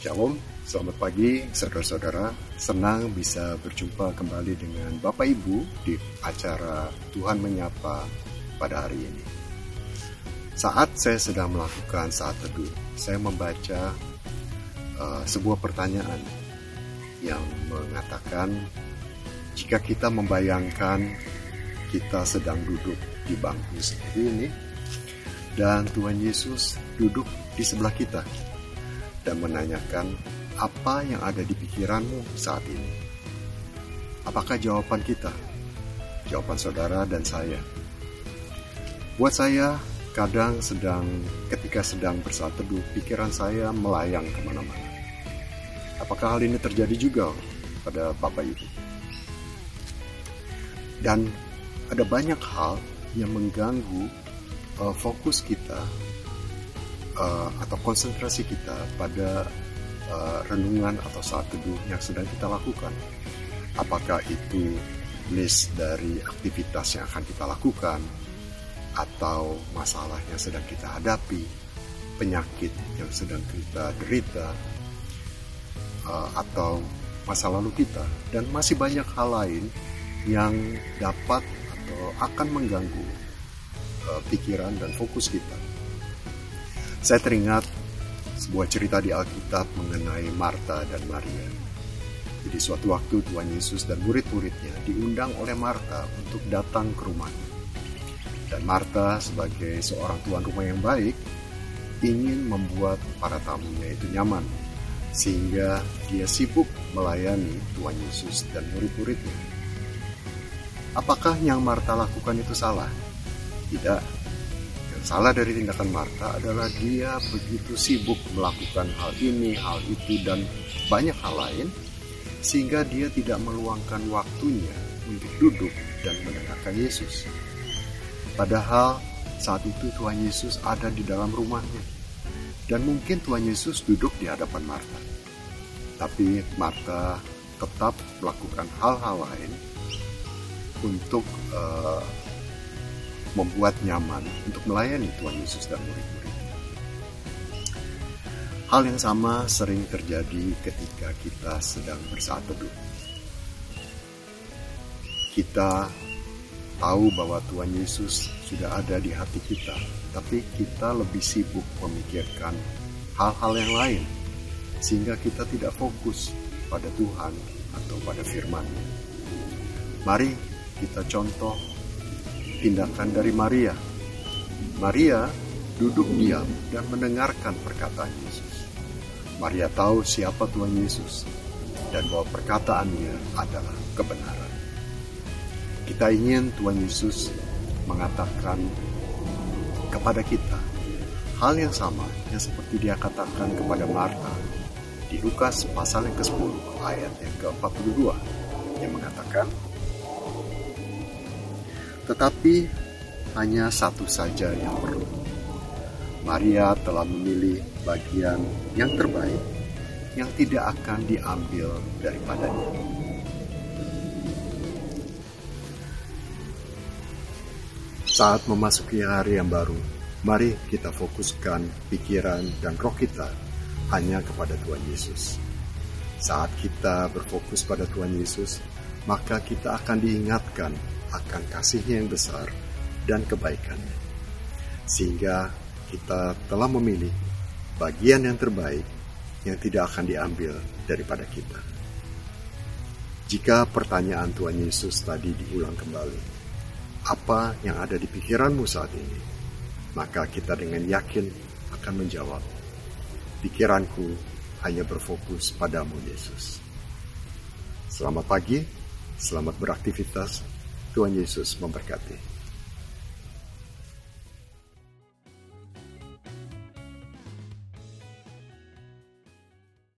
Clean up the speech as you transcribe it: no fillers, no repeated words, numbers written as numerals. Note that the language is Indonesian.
Shalom, selamat pagi saudara-saudara. Senang bisa berjumpa kembali dengan Bapak Ibu di acara Tuhan Menyapa pada hari ini. Saat saya sedang melakukan saat teduh, saya membaca sebuah pertanyaan yang mengatakan, jika kita membayangkan kita sedang duduk di bangku seperti ini dan Tuhan Yesus duduk di sebelah kita dan menanyakan apa yang ada di pikiranmu saat ini. Apakah jawaban kita? Jawaban saudara dan saya. Buat saya, kadang ketika sedang bersaat teduh, pikiran saya melayang kemana-mana. Apakah hal ini terjadi juga pada Bapak Ibu? Dan ada banyak hal yang mengganggu fokus kita atau konsentrasi kita pada renungan atau saat teduh yang sedang kita lakukan. Apakah itu list dari aktivitas yang akan kita lakukan, atau masalah yang sedang kita hadapi, penyakit yang sedang kita derita, atau masa lalu kita, dan masih banyak hal lain yang dapat atau akan mengganggu pikiran dan fokus kita. Saya teringat sebuah cerita di Alkitab mengenai Marta dan Maria. Jadi suatu waktu Tuhan Yesus dan murid-muridnya diundang oleh Marta untuk datang ke rumahnya. Dan Marta sebagai seorang tuan rumah yang baik ingin membuat para tamunya itu nyaman, sehingga dia sibuk melayani Tuhan Yesus dan murid-muridnya. Apakah yang Marta lakukan itu salah? Tidak. Salah dari tindakan Marta adalah dia begitu sibuk melakukan hal ini, hal itu, dan banyak hal lain, sehingga dia tidak meluangkan waktunya untuk duduk dan mendengarkan Yesus. Padahal saat itu Tuhan Yesus ada di dalam rumahnya, dan mungkin Tuhan Yesus duduk di hadapan Marta. Tapi Marta tetap melakukan hal-hal lain untuk membuat nyaman untuk melayani Tuhan Yesus dan murid-muridnya. Hal yang sama sering terjadi ketika kita sedang bersaat teduh. Kita tahu bahwa Tuhan Yesus sudah ada di hati kita, tapi kita lebih sibuk memikirkan hal-hal yang lain, sehingga kita tidak fokus pada Tuhan atau pada firman-Nya. Mari kita contoh tindakan dari Maria. Maria duduk diam dan mendengarkan perkataan Yesus. Maria tahu siapa Tuhan Yesus dan bahwa perkataannya adalah kebenaran. Kita ingin Tuhan Yesus mengatakan kepada kita hal yang sama yang seperti dia katakan kepada Marta di Lukas pasal yang ke-10 ayat yang ke-42 yang mengatakan, tetapi hanya satu saja yang perlu. Maria telah memilih bagian yang terbaik yang tidak akan diambil daripadanya. Saat memasuki hari yang baru, mari kita fokuskan pikiran dan roh kita hanya kepada Tuhan Yesus. Saat kita berfokus pada Tuhan Yesus, maka kita akan diingatkan akan kasih-Nya yang besar dan kebaikan-Nya, sehingga kita telah memilih bagian yang terbaik yang tidak akan diambil daripada kita. Jika pertanyaan Tuhan Yesus tadi diulang kembali, apa yang ada di pikiranmu saat ini? Maka kita dengan yakin akan menjawab, pikiranku hanya berfokus padamu Yesus. Selamat pagi, selamat beraktivitas. Tuhan Yesus memberkati.